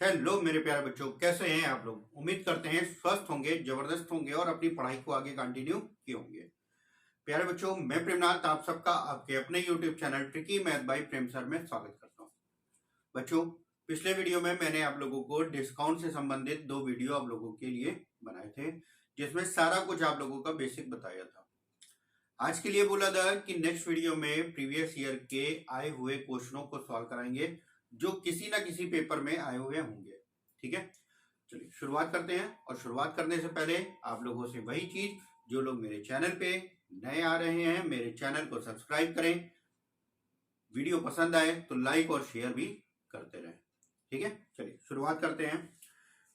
Hello मेरे प्यारे बच्चों, कैसे हैं आप लोग। उम्मीद करते हैं स्वस्थ होंगे, जबरदस्त होंगे और अपनी पढ़ाई को आगे कंटिन्यू किए होंगे। प्यारे बच्चों, मैं प्रेमनाथ आप सबका आपके अपने YouTube channel tricky math bye प्रेम सर में स्वागत करता हूं। बच्चों, पिछले वीडियो में मैंने आप लोगों को डिस्काउंट से संबंधित 2 वीडियो आप लोगों के लिए बनाए थे, जिसमें सारा कुछ आप लोगों का बेसिक बताया था। आज के लिए बोला था कि नेक्स्ट वीडियो में प्रीवियस ईयर के आए हुए क्वेश्चनों को सॉल्व कराएंगे, जो किसी ना किसी पेपर में आए हुए होंगे। ठीक है, चलिए शुरुआत करते हैं। और शुरुआत करने से पहले आप लोगों से वही चीज, जो लोग मेरे चैनल पे नए आ रहे हैं, मेरे चैनल को सब्सक्राइब करें, वीडियो पसंद आए तो लाइक और शेयर भी करते रहें। ठीक है, चलिए शुरुआत करते हैं।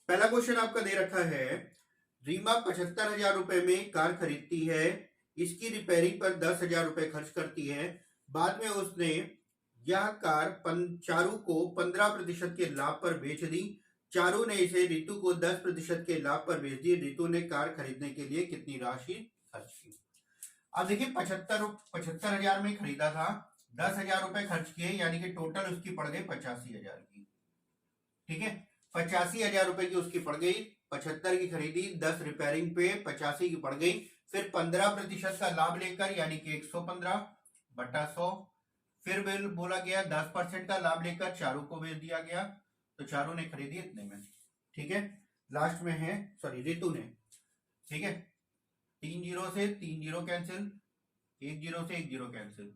पहला क्वेश्चन आपका दे रखा है, रीमा 75,000 रुपए में कार खरीदती है, इसकी रिपेयरिंग पर 10,000 रुपए खर्च करती है। बाद में उसने यह कार चारू को 15% के लाभ पर बेच दी। चारू ने इसे रितु को 10% के लाभ पर बेच दी। रितु ने कार खरीदने के लिए कितनी राशि खर्च की। अब देखिए, 75,000 में खरीदा था, 10,000 रुपए खर्च किए, यानी कि टोटल उसकी पड़ गई 85,000 की। ठीक है, 85,000 रुपए की उसकी पड़ गई। 75 की खरीदी, 10 रिपेयरिंग पे, 85 की पड़ गई। फिर 15% का लाभ लेकर, यानी कि 115 बटा 100। फिर बिल बोला गया 10% का लाभ लेकर चारू को बेच दिया गया, तो चारू ने खरीदी इतने में। ठीक है, लास्ट में है, सॉरी, रितु ने। ठीक है, 3 जीरो से 3 जीरो कैंसिल, 1 जीरो से 1 जीरो कैंसिल।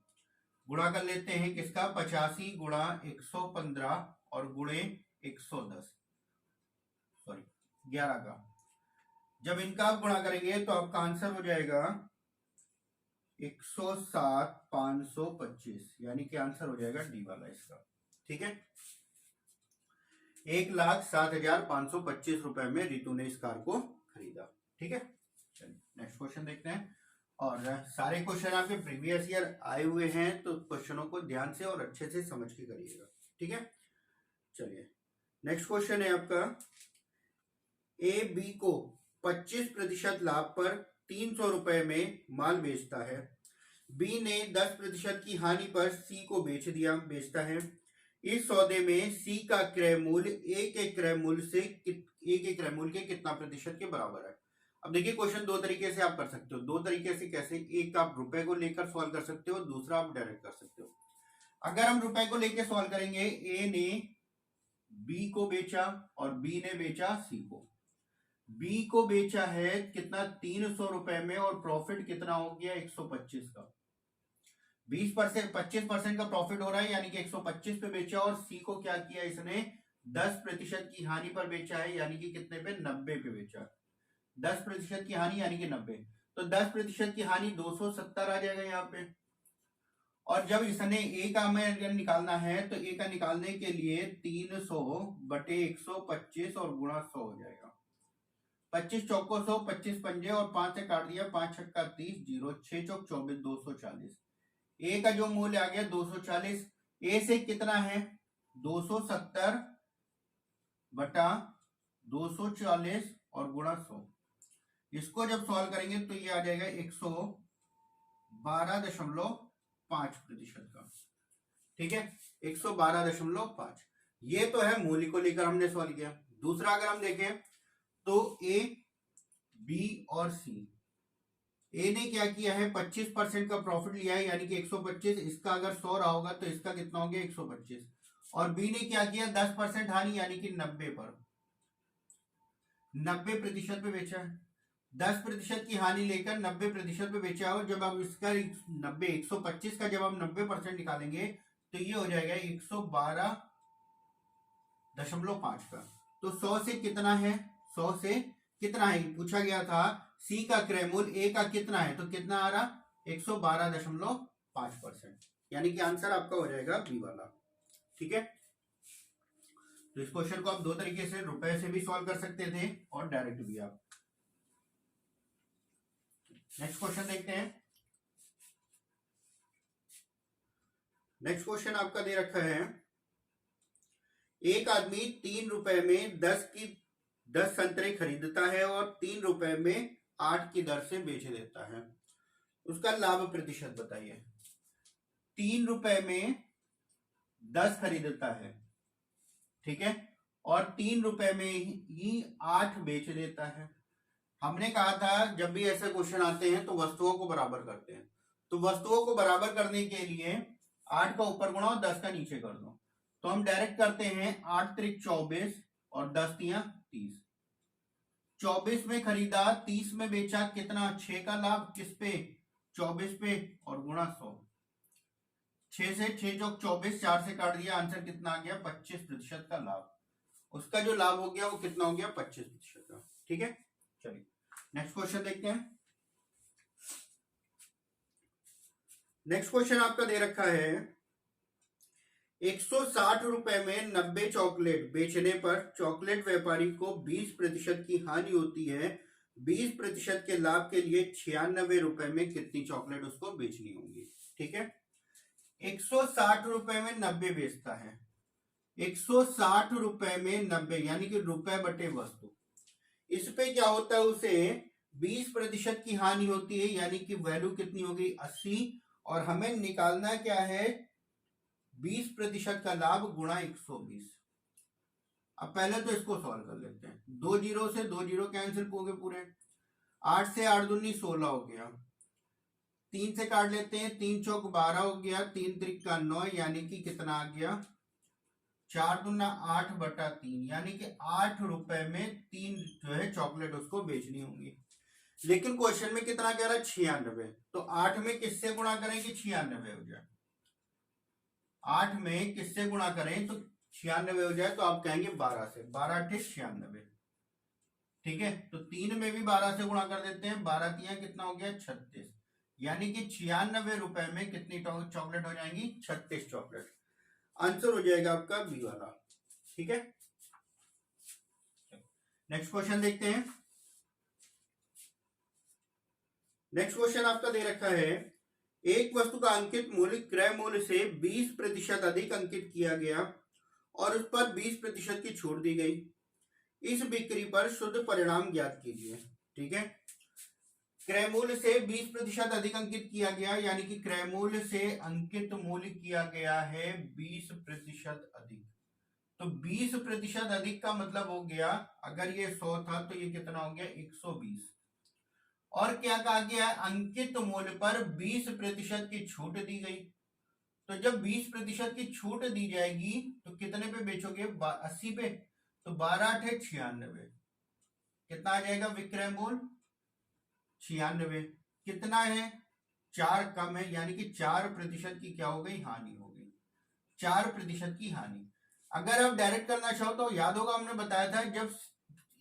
गुणा कर लेते हैं किसका, 85 गुणा 115 और गुणे 110, सॉरी 11 का। जब इनका आप गुणा करेंगे तो आपका आंसर हो जाएगा 107,525, यानी कि आंसर हो जाएगा डी वाला इसका। ठीक है, 1,07,525 रुपए में रितु ने इस कार को खरीदा। ठीक है, चलिए नेक्स्ट क्वेश्चन देखते हैं। और सारे क्वेश्चन आपके प्रीवियस ईयर आए हुए हैं, तो क्वेश्चनों को ध्यान से और अच्छे से समझ के करिएगा। ठीक है, चलिए नेक्स्ट क्वेश्चन है आपका, ए बी को 25% लाभ पर 300 रुपए में माल बेचता है। बी ने 10% की हानि पर सी को बेचता है। इस सौदे में सी का क्रय मूल्य ए के क्रय मूल्य के कितना प्रतिशत के बराबर है। अब देखिए, क्वेश्चन दो तरीके से आप कर सकते हो। दो तरीके से कैसे, एक आप रुपए को लेकर सॉल्व कर सकते हो, दूसरा आप डायरेक्ट कर सकते हो। अगर हम रुपए को लेकर सॉल्व करेंगे, ए ने बी को बेचा और बी ने बेचा सी को। बी को बेचा है कितना, 300 रुपए में, और प्रॉफिट कितना हो गया, 125 का। 20% 25% का प्रॉफिट हो रहा है, यानी कि 125 पे बेचा। और सी को क्या किया इसने, 10% की हानि पर बेचा है, यानी कि कितने पे, 90 पे बेचा। 10% की हानि यानी कि 90, तो 10% की हानि 270 आ जाएगा यहाँ पे। और जब इसने ए का हमें निकालना है, तो ए का निकालने के लिए 300 बटे 125 और गुणा 100 हो जाएगा। 25 चौको 100, 25 पंजे और 5 से काट दिया, 5 छक्का 30, 0 6 चौक 24, 240। ए का जो मूल्य आ गया 240। ए से कितना है, 270 बटा 240 और गुणा 100। इसको जब सॉल्व करेंगे तो ये आ जाएगा 112.5% का। ठीक है, 112.5। ये तो है मूल्य को लेकर हमने सॉल्व किया। दूसरा अगर हम देखें तो ए बी और सी, ए ने क्या किया है, 25% का प्रॉफिट लिया है, यानी कि 125। इसका अगर 100 रहा होगा तो इसका कितना हो गया, 125। और बी ने क्या किया, 10% हानि, यानी कि 90 पर, 90% पे बेचा है। 10% की हानि लेकर 90% पे बेचा। और जब आप इसका 125 का जब हम 90% निकालेंगे तो ये हो जाएगा 112.5 का। तो 100 से कितना है, 100 से कितना है पूछा गया था। सी का क्रय मूल्य ए का कितना है, तो कितना आ रहा, 112.5%, यानी कि आंसर आपका हो जाएगा बी वाला। ठीक है, तो इस क्वेश्चन को आप दो तरीके से, रुपए से भी सॉल्व कर सकते थे और डायरेक्ट भी आप। नेक्स्ट क्वेश्चन देखते हैं। नेक्स्ट क्वेश्चन आपका दे रखा है, एक आदमी 3 रुपए में 10 संतरे खरीदता है और 3 रुपए में 8 की दर से बेच देता है। उसका लाभ प्रतिशत बताइए। 3 रुपए में 10 खरीदता है, ठीक है, और 3 रुपए में ही 8 बेच देता है। हमने कहा था जब भी ऐसे क्वेश्चन आते हैं तो वस्तुओं को बराबर करते हैं, तो वस्तुओं को बराबर करने के लिए 8 का ऊपर गुणा और 10 का नीचे कर दो। तो हम डायरेक्ट करते हैं 8 त्रिक 24 और 10 तिया 30। 24 में खरीदा, 30 में बेचा, कितना 6 का लाभ किस पे 24 पे और गुणा 100। 6 से 6 चौक 24, 4 से काट दिया, आंसर कितना आ गया 25% का लाभ। उसका जो लाभ हो गया वो कितना हो गया 25% का। ठीक है, चलिए नेक्स्ट क्वेश्चन देखते हैं। नेक्स्ट क्वेश्चन आपका दे रखा है 160 रुपए में 90 चॉकलेट बेचने पर चॉकलेट व्यापारी को 20% की हानि होती है। 20% के लाभ के लिए 96 रुपए में कितनी चॉकलेट उसको बेचनी होगी। ठीक है, 160 रुपए में 90 बेचता है, 160 रुपए में 90 यानी कि रुपए बटे वस्तु। इस पे क्या होता है, उसे 20% की हानि होती है, यानी कि वैल्यू कितनी होगी 80, और हमें निकालना क्या है 20% का लाभ गुणा 120। अब पहले तो इसको सॉल्व कर लेते हैं। 2 जीरो से 2 जीरो कैंसिल होंगे पूरे, 8 से 8 दूनी 16 हो गया, 3 से काट लेते हैं, 3 चौक 12 हो गया, 3 त्रिक का 9 यानी कि कितना आ गया 4 दूना 8 बटा 3, यानी कि 8 रुपए में 3 जो है चॉकलेट उसको बेचनी होंगी। लेकिन क्वेश्चन में कितना कह रहा है 96, तो 8 में किससे गुणा करें कि 96 हो जाए। 8 में किससे गुणा करें तो 96 हो जाए, तो आप कहेंगे 12 से, 12 8 96। ठीक है, तो 3 में भी 12 से गुणा कर देते हैं, 12 तिया कितना हो गया 36, यानी कि 96 रुपए में कितनी चॉकलेट हो जाएंगी 36 चॉकलेट। आंसर हो जाएगा आपका बी वाला। ठीक है, नेक्स्ट क्वेश्चन देखते हैं। नेक्स्ट क्वेश्चन आपका दे रखा है एक वस्तु का अंकित मूल्य क्रय मूल्य से 20% अधिक अंकित किया गया और उस पर 20% की छूट दी गई। इस बिक्री पर शुद्ध परिणाम ज्ञात कीजिए। ठीक है, क्रय मूल्य से 20% अधिक अंकित किया गया, यानी कि क्रय मूल्य से अंकित मूल्य किया गया है 20% अधिक। तो 20% अधिक का मतलब हो गया, अगर ये 100 था तो ये कितना हो गया 120। और क्या कहा गया अंकित मूल्य पर 20% की छूट दी गई। तो जब 20% की छूट दी जाएगी तो कितने पे बेचोगे 80 पे, तो 12 8 96, कितना आ जाएगा विक्रय मूल्य 96। कितना है 4 कम है, यानी कि 4% की क्या हो गई हानि हो गई, 4% की हानि। अगर आप डायरेक्ट करना चाहो तो याद होगा हमने बताया था जब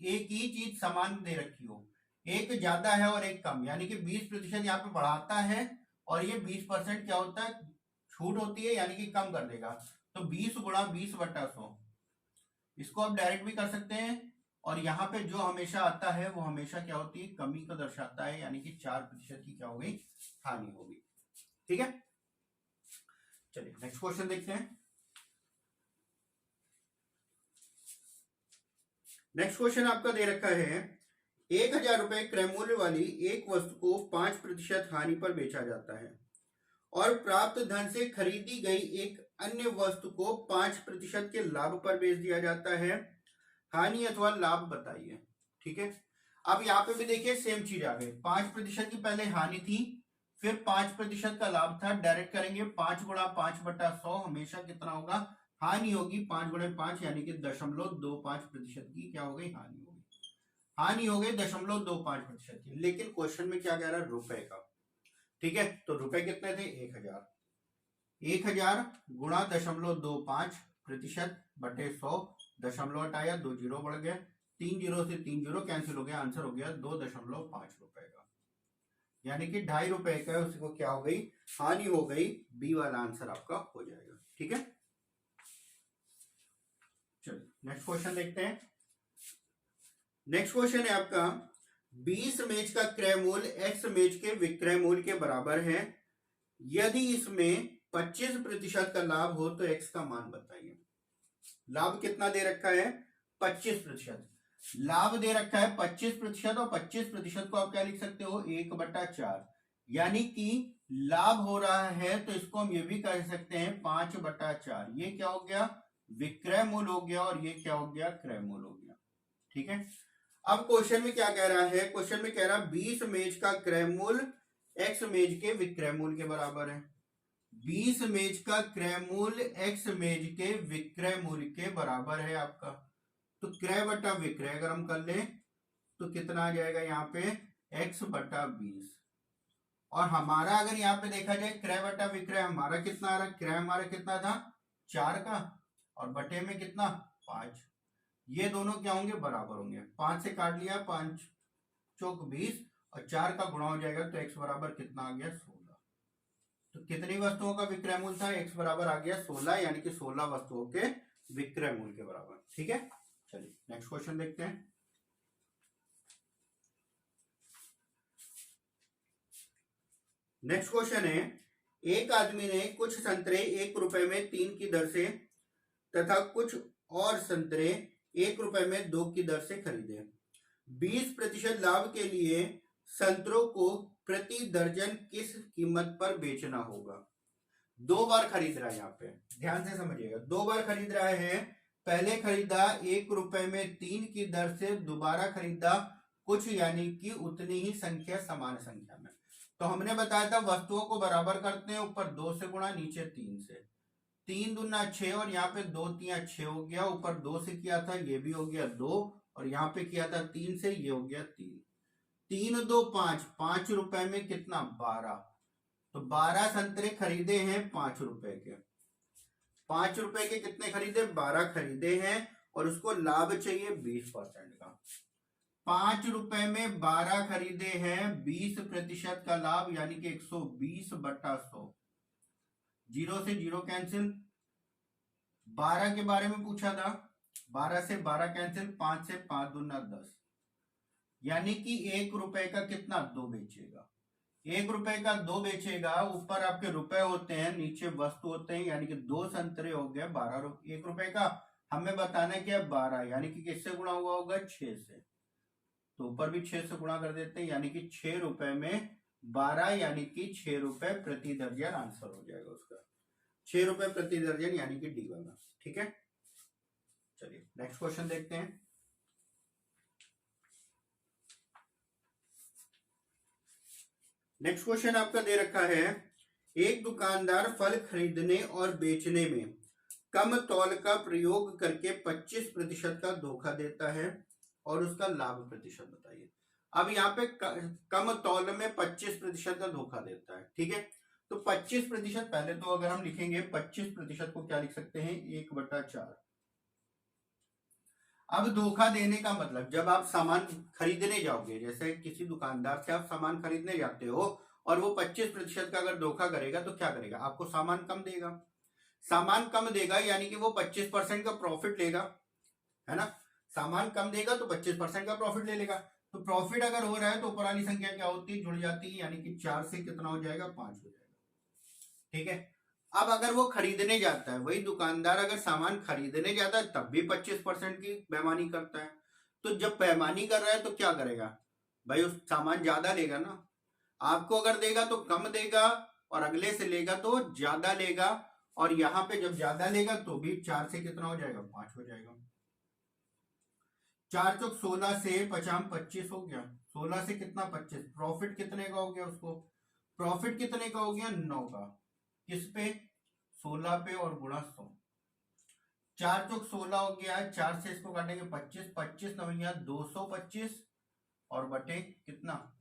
एक ही चीज समान दे रखी हो, एक ज्यादा है और एक कम, यानी कि 20% यहाँ पे बढ़ाता है और ये 20% क्या होता है छूट होती है, यानी कि कम कर देगा। तो 20 गुणा 20 बटा 100, इसको आप डायरेक्ट भी कर सकते हैं, और यहाँ पे जो हमेशा आता है वो हमेशा क्या होती है कमी को दर्शाता है, यानी कि 4% की क्या हो गई हानि होगी। ठीक है, चलिए नेक्स्ट क्वेश्चन देखते हैं। नेक्स्ट क्वेश्चन आपका दे रखा है 1000 रुपए क्रय मूल्य वाली एक वस्तु को 5% हानि पर बेचा जाता है और प्राप्त धन से खरीदी गई एक अन्य वस्तु को 5% के लाभ पर बेच दिया जाता है। हानि अथवा लाभ बताइए। ठीक है, अब यहाँ पे भी देखिए सेम चीज आ गई, 5% की पहले हानि थी, फिर 5% का लाभ था। डायरेक्ट करेंगे 5 गुणा 5 बटा 100, हमेशा कितना होगा हानि होगी 5 गुणे 5, यानी कि 0.25% की क्या हो गई हानि होगी, हानि हो गई 0.25% की। लेकिन क्वेश्चन में क्या कह रहा है रुपए का। ठीक है, तो रुपए कितने थे 1000, 1000 गुणा 0.25% बटे 100, दशमलव हटाया 2 जीरो बढ़ गया, 3 जीरो से 3 जीरो कैंसिल हो गया, आंसर हो गया 2.5 रुपए का, यानी कि 2.5 रुपए का उसको क्या हो गई हानि हो गई। बी वाला आंसर आपका हो जाएगा। ठीक है, चलिए नेक्स्ट क्वेश्चन देखते हैं। नेक्स्ट क्वेश्चन है आपका 20 मेज का क्रय मूल्य x मेज के विक्रय मूल्य के बराबर है। यदि इसमें 25% का लाभ हो तो x का मान बताइए। लाभ कितना दे रखा है 25%, लाभ दे रखा है 25%, और 25% को आप क्या लिख सकते हो 1/4, यानी कि लाभ हो रहा है तो इसको हम ये भी कह सकते हैं 5/4। ये क्या हो गया विक्रय मूल्य हो गया और ये क्या हो गया, क्रय मूल्य हो गया। ठीक है, अब क्वेश्चन में क्या कह रहा है, क्वेश्चन में कह रहा है 20 मेज का क्रय मूल्य x मेज के विक्रय मूल्य के बराबर है। 20 मेज का क्रय मूल्य x मेज के विक्रय मूल्य के बराबर है आपका। तो क्रय बटा विक्रय अगर हम कर ले तो कितना आ जाएगा यहाँ पे, x बटा 20। और हमारा अगर यहाँ पे देखा जाए क्रय बटा विक्रय हमारा कितना आ रहा है, क्रय हमारा कितना था 4 का और बटे में कितना 5। ये दोनों क्या होंगे, बराबर होंगे। 5 से काट लिया, 5 चौक 20 और 4 का गुणा हो जाएगा तो x बराबर कितना आ गया 16। तो कितनी वस्तुओं का विक्रय मूल्य था, x बराबर आ गया 16, यानी कि 16 वस्तुओं के विक्रय मूल्य के बराबर। ठीक है, चलिए नेक्स्ट क्वेश्चन देखते हैं। नेक्स्ट क्वेश्चन है, एक आदमी ने कुछ संतरे 1 रुपए में 3 की दर से तथा कुछ और संतरे 1 रुपए में 2 की दर से खरीदे। 20% लाभ के लिए संतरों को प्रति दर्जन किस कीमत पर बेचना होगा। 2 बार खरीद रहा है, यहाँ पे ध्यान से समझिएगा, 2 बार खरीद रहा है। पहले खरीदा 1 रुपए में 3 की दर से, दोबारा खरीदा कुछ यानी कि उतनी ही संख्या समान संख्या में। तो हमने बताया था वस्तुओं को बराबर करते हैं, ऊपर 2 से गुणा नीचे 3 से। 3 दूना 6 और यहाँ पे 2 तिया 6 हो गया, ऊपर 2 से किया था ये भी हो गया 2 और यहाँ पे किया था 3 से, ये हो गया 3। 3 2 5, 5 रुपए में कितना 12। तो 12 संतरे खरीदे हैं 5 रुपए के। 5 रुपए के कितने खरीदे, 12 खरीदे हैं और उसको लाभ चाहिए 20% का। 5 रुपए में 12 खरीदे हैं, 20% का लाभ यानी कि 120 बटा 100। 0 से 0 कैंसिल। 12 के बारे में पूछा था, 12 से 12 कैंसिल, 5 से 5 दूना 10, यानी कि 1 रुपए का कितना 2 बेचेगा। 1 रुपए का 2 बेचेगा, ऊपर आपके रुपए होते हैं नीचे वस्तु होते हैं, यानी कि 2 संतरे हो गए 12 1 रुपए का। हमें बताना क्या 12, यानी कि किससे गुणा हुआ होगा 6 से। तो ऊपर भी 6 से गुणा कर देते हैं, यानी कि 6 रुपए में 12 यानी कि 6 रुपए प्रति दर्जन आंसर हो जाएगा उसका। 6 रुपए प्रति दर्जन यानी कि डी वाला। ठीक है, चलिए नेक्स्ट क्वेश्चन देखते हैं। नेक्स्ट क्वेश्चन आपका दे रखा है, एक दुकानदार फल खरीदने और बेचने में कम तौल का प्रयोग करके 25% का धोखा देता है और उसका लाभ प्रतिशत बताइए। अब यहाँ पे कम तौल में 25% का धोखा देता है। ठीक है, तो 25%, पहले तो अगर हम लिखेंगे 25% को क्या लिख सकते हैं 1/4। अब धोखा देने का मतलब, जब आप सामान खरीदने जाओगे, जैसे किसी दुकानदार से आप सामान खरीदने जाते हो और वो 25% का अगर धोखा करेगा तो क्या करेगा, आपको सामान कम देगा। सामान कम देगा यानी कि वो 25% का प्रॉफिट लेगा, है ना। सामान कम देगा तो 25% का प्रॉफिट ले लेगा। तो प्रॉफिट अगर हो रहा है तो ऊपर वाली संख्या क्या होती है, जुड़ जाती है, यानी कि 4 से कितना हो जाएगा 5 हो जाएगा। ठीक है, अब अगर वो खरीदने जाता है, वही दुकानदार अगर सामान खरीदने जाता है तब भी 25% की बेईमानी करता है। तो जब बेईमानी कर रहा है तो क्या करेगा भाई, उस सामान ज्यादा लेगा ना। आपको अगर देगा तो कम देगा और अगले से लेगा तो ज्यादा लेगा। और यहाँ पे जब ज्यादा लेगा तो भी 4 से कितना हो जाएगा 5 हो जाएगा। 4 चौक 16 से 50 25 हो गया, 16 से कितना 25, प्रॉफिट कितने का हो गया उसको, प्रॉफिट कितने का हो गया 9 का। किस पे 16 पे और गुणा 100। 4 चौक 16 हो गया, 4 से इसको काटेंगे 25, 25 नवैया 225 और बटे कितना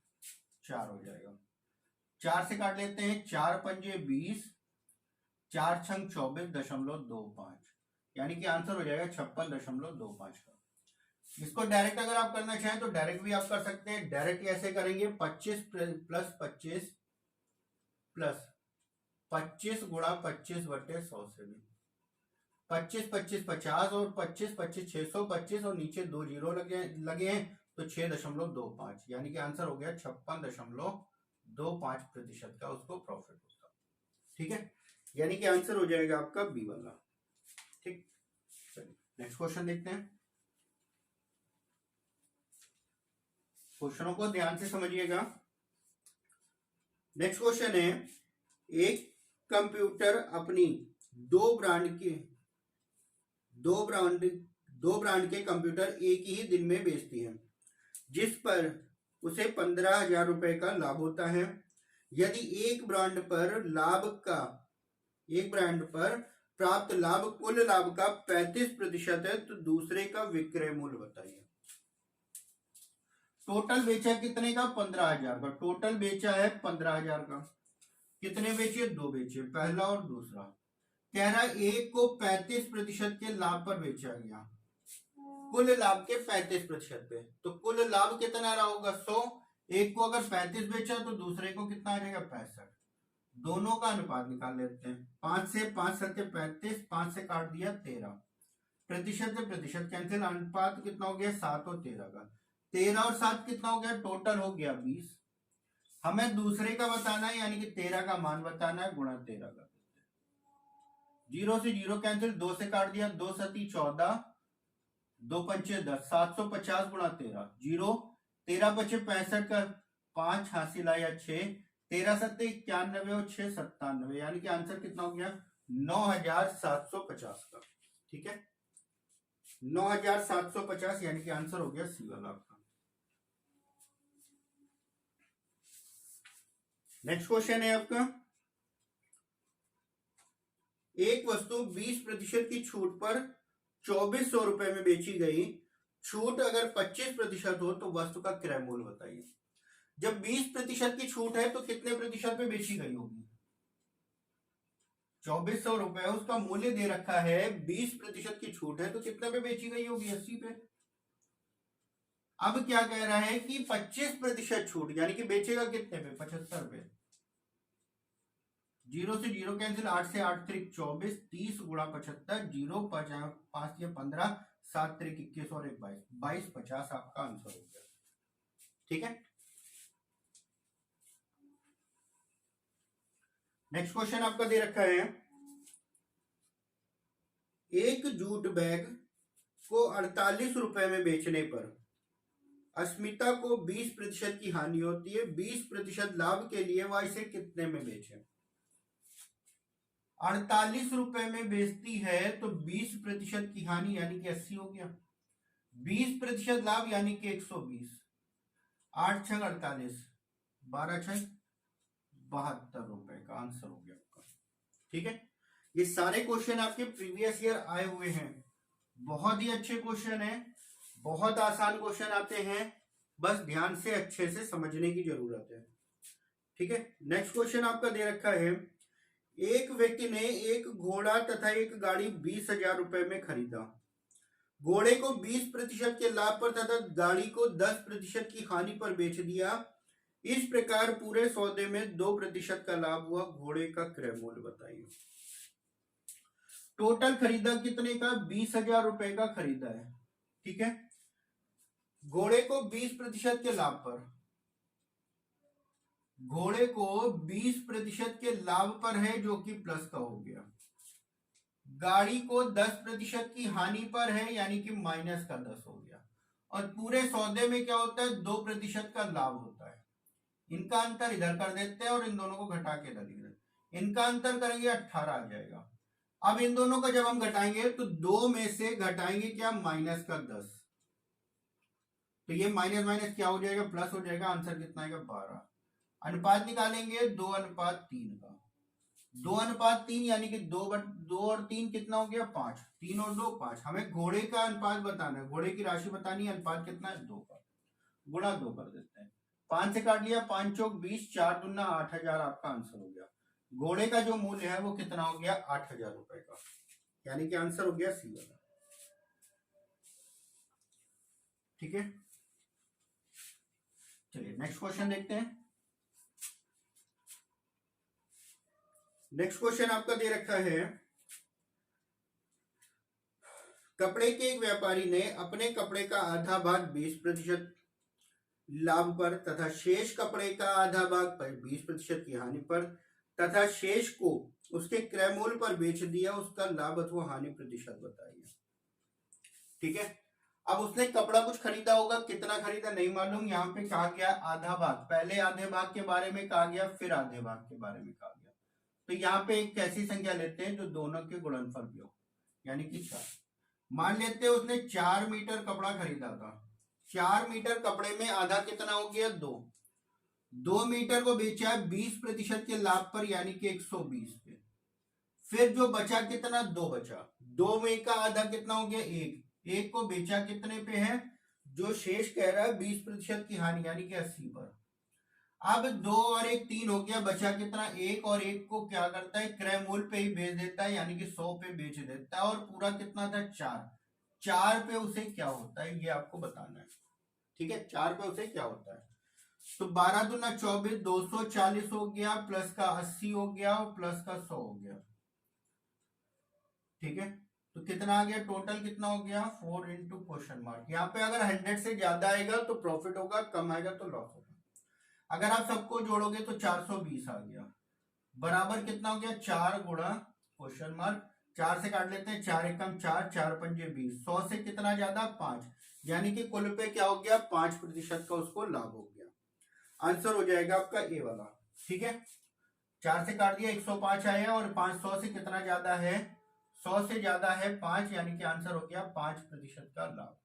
4 हो जाएगा। 4 से काट लेते हैं, 4 पंजे 20, 4 छंग 24.25, यानी कि आंसर हो जाएगा 56.25 का। इसको डायरेक्ट अगर आप करना चाहें तो डायरेक्ट भी आप कर सकते हैं। डायरेक्ट ऐसे करेंगे 25 प्लस 25 प्लस 25 गुणा 25 बटे 100 से भी 25 25 50 और 25 25 625 और नीचे 2 जीरो लगे हैं तो 6.25, यानी कि आंसर हो गया 56.25% का उसको प्रॉफिट होगा। ठीक है, यानी कि आंसर हो जाएगा आपका बी वाला। ठीक, चलिए नेक्स्ट क्वेश्चन देखते हैं। क्वेश्चनों को ध्यान से समझिएगा। नेक्स्ट क्वेश्चन है, एक कंप्यूटर अपनी 2 ब्रांड के दो ब्रांड के कंप्यूटर एक ही दिन में बेचती है, जिस पर उसे 15,000 रुपए का लाभ होता है। यदि एक ब्रांड पर प्राप्त लाभ कुल लाभ का 35% है तो दूसरे का विक्रय मूल्य बताइए। टोटल बेचा कितने का? 15,000 का। टोटल बेचा है 15,000 का। कितने बेचे? दो बेचे, पहला और दूसरा। कह रहा है एक को 35% के लाभ पर बेचा गया, कुल लाभ के 35% पे, तो कुल लाभ कितना रहा होगा? 100। एक को अगर 35 बेचा तो दूसरे को कितना आ जाएगा? 65। दोनों का अनुपात निकाल लेते हैं। 5 से 5 सत्ते 35, 5 से काट दिया 13, प्रतिशत से प्रतिशत कैंसिल, अनुपात कितना हो गया? 7 और 13 का। 13 और 7 कितना हो गया? टोटल हो गया 20। हमें दूसरे का बताना है, यानी कि 13 का मान बताना है, गुणा 13 का। 0 से 0 कैंसिल, 2 से काट दिया, 2 सती 14, 2 पंचे 10, 750 गुणा 13, 0, 13 बचे 65 का, 5 हासिल आया 6, 13 सत्ते 91 और 6 97, यानी कि आंसर कितना हो गया? 9,750 का। ठीक है, 9,750 यानी कि आंसर हो गया सी वाला आपका। नेक्स्ट क्वेश्चन है आपका, एक वस्तु 20% की छूट पर 2,400 रुपए में बेची गई। छूट अगर 25% हो तो वस्तु का क्रय मूल्य बताइए। जब 20% की छूट है तो कितने प्रतिशत पे बेची गई होगी? 2,400 रुपए, उसका मूल्य दे रखा है, 20% की छूट है तो कितने पे बेची गई होगी? 80 पे। अब क्या कह रहा है कि 25% छूट, यानी कि बेचेगा कितने पे? 75 पे। 0 से 0 कैंसिल, 8 से 8 त्रिक 24, 30 गुणा 75, 0 5 5 15, 7 त्रिक 21 और 1 22, 2250 आपका आंसर हो गया। ठीक है, नेक्स्ट क्वेश्चन आपका दे रखा है, एक जूट बैग को 48 रुपए में बेचने पर अस्मिता को 20% की हानि होती है। 20% लाभ के लिए वह इसे कितने में बेचे? 48 रुपए में बेचती है तो 20% की हानि यानी कि 80 हो गया, 20% लाभ यानी कि 120, 8 छंग 48, 12 छंग 72 रुपए का आंसर हो गया आपका। ठीक है, ये सारे क्वेश्चन आपके प्रीवियस ईयर आए हुए हैं, बहुत ही अच्छे क्वेश्चन है, बहुत आसान क्वेश्चन आते हैं, बस ध्यान से अच्छे से समझने की जरूरत है। ठीक है, नेक्स्ट क्वेश्चन आपका दे रखा है, एक व्यक्ति ने एक घोड़ा तथा एक गाड़ी 20,000 रुपए में खरीदा। घोड़े को 20% के लाभ पर तथा गाड़ी को 10% की हानि पर बेच दिया। इस प्रकार पूरे सौदे में 2% का लाभ हुआ। घोड़े का क्रय मूल्य बताइए। टोटल खरीदा कितने का? 20,000 रुपए का खरीदा है। ठीक है, घोड़े को 20% के लाभ पर, घोड़े को 20% के लाभ पर है जो कि प्लस का हो गया। गाड़ी को 10% की हानि पर है यानी कि माइनस का 10 हो गया। और पूरे सौदे में क्या होता है? 2% का लाभ होता है। इनका अंतर इधर कर देते हैं और इन दोनों को घटा के इधर लिख देते हैं। इनका अंतर करेंगे 18 आ जाएगा। अब इन दोनों का जब हम घटाएंगे तो 2 में से घटाएंगे क्या? माइनस का 10, तो ये माइनस माइनस क्या हो जाएगा? प्लस हो जाएगा। आंसर कितना आएगा? 12। अनुपात निकालेंगे 2:3 का। 2:3 यानी कि 2 और 3 कितना हो गया? 5। 3 और 2 5। हमें घोड़े का अनुपात बताना है, घोड़े की राशि बतानी है। अनुपात कितना है? 2 का। गुणा 2 कर देते हैं। 5 से काट लिया, 5 चौक 20, 4 दूना 8,000 आपका आंसर हो गया। घोड़े का जो मूल्य है वो कितना हो गया? 8,000 रुपए का, यानी कि आंसर हो गया सी वाला। ठीक है, चलिए नेक्स्ट क्वेश्चन देखते हैं। नेक्स्ट क्वेश्चन आपका दे रखा है, कपड़े के एक व्यापारी ने अपने कपड़े का आधा भाग 20% लाभ पर तथा शेष कपड़े का आधा भाग पर 20% की हानि पर तथा शेष को उसके क्रय मूल्य पर बेच दिया। उसका लाभ अथवा हानि प्रतिशत बताइए। ठीक है, अब उसने कपड़ा कुछ खरीदा होगा, कितना खरीदा नहीं मालूम। यहाँ पे कहा गया आधा भाग, पहले आधे भाग के बारे में कहा गया, फिर आधे भाग के बारे में कहा गया। तो यहाँ पे एक कैसी संख्या लेते हैं जो दोनों के गुणनफल भी हो, यानी कि 4। मान लेते हैं उसने 4 मीटर कपड़ा खरीदा था, 4 मीटर कपड़े में आधा कितना हो गया, 2 मीटर को बेचा है 20% के लाभ पर यानी कि 120 पे। फिर जो बचा कितना, 2 बचा, 2 में का आधा कितना हो गया, 1 को बेचा कितने पे है, जो शेष कह रहा है 20% की हानि यानी कि 80 पर। अब 2 और 1 3 हो गया, बचा कितना, 1 और 1 को क्या करता है, क्रय मूल्य पे ही बेच देता है यानी कि 100 पे बेच देता है, और पूरा कितना था, 4 पे उसे क्या होता है ये आपको बताना है। ठीक है, 4 पे उसे क्या होता है। तो 12 दूना 24, 240 हो गया, प्लस का 80 हो गया और प्लस का 100 हो गया। ठीक है, तो कितना आ गया, टोटल कितना हो गया, 4 इंटू क्वेश्चन मार्क। यहाँ पे अगर 100 से ज्यादा आएगा तो प्रॉफिट होगा, कम आएगा तो लॉस होगा। अगर आप सबको जोड़ोगे तो 420 आ गया, बराबर कितना हो गया, 4 गुणा क्वेश्चन मार्क, 4 से काट लेते हैं, 4 एकम 4, 4 पंजे 20, 100 से कितना ज्यादा, 5, यानी कि कुल पे क्या हो गया, 5% का उसको लाभ हो गया। आंसर हो जाएगा आपका ए वाला। ठीक है, 4 से काट दिया, 105 आया, और 500 से कितना ज्यादा है, 100 से ज्यादा है 5, यानी कि आंसर हो गया 5% का लाभ।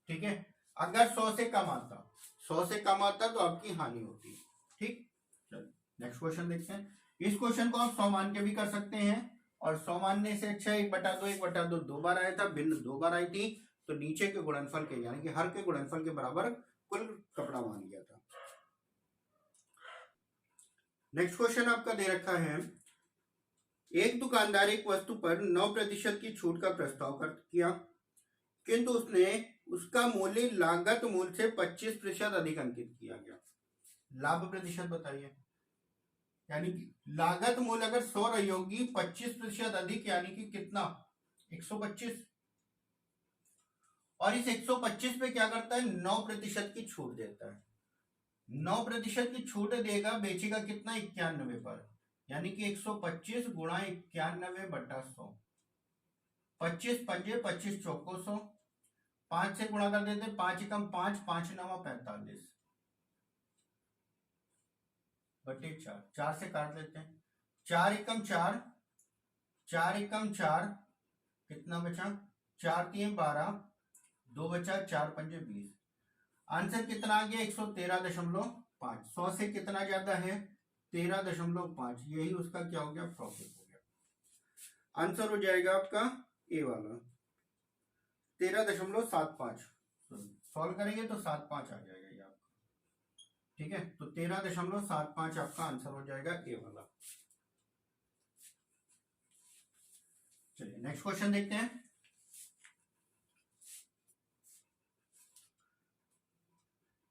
ठीक है, अगर 100 से कम आता, 100 से कम आता तो आपकी हानि होती। ठीक, चलिए नेक्स्ट क्वेश्चन देखते हैं। इस क्वेश्चन को आप 100 मान के भी कर सकते हैं, और 100 मानने से अच्छा 1/2 1/2 2 बार आया था, भिन्न 2 बार आई थी, तो नीचे के गुणनफल के यानी कि हर के गुणनफल के बराबर कुल कपड़ा मान लिया था। नेक्स्ट क्वेश्चन आपका दे रखा है, एक दुकानदार एक वस्तु पर 9% की छूट का प्रस्ताव किया, किंतु उसने उसका मूल्य लागत मूल्य से 25% अधिक अंकित किया गया। लाभ प्रतिशत बताइए, यानी कि लागत मूल्य अगर 100 रही होगी, 25% अधिक यानी कि कितना, 125, और इस 125 पे क्या करता है, 9% की छूट देता है। 9% की छूट देगा, बेचेगा कितना, 91 पर, यानी कि 125 गुणा 91/100, 25 पंजे 25 चौको 100, 5 से गुणा कर देते, 5 एकम 5, 5 9 45 बटे 4, 4 से काट देते हैं, 4 एकम 4, 4 एकम 4, कितना बचा, 4 3 12, 2 बचा, 4 पंजे 20, आंसर कितना आ गया, 113.5। 100 से कितना ज्यादा है, 13.5, यही उसका क्या हो गया, प्रॉफिट हो गया। आंसर हो जाएगा आपका ए वाला 13.75। सॉल्व करेंगे तो 75 आ जाएगा ये आपका। ठीक है, तो 13.75 आपका आंसर हो जाएगा ए वाला। चलिए नेक्स्ट क्वेश्चन देखते हैं।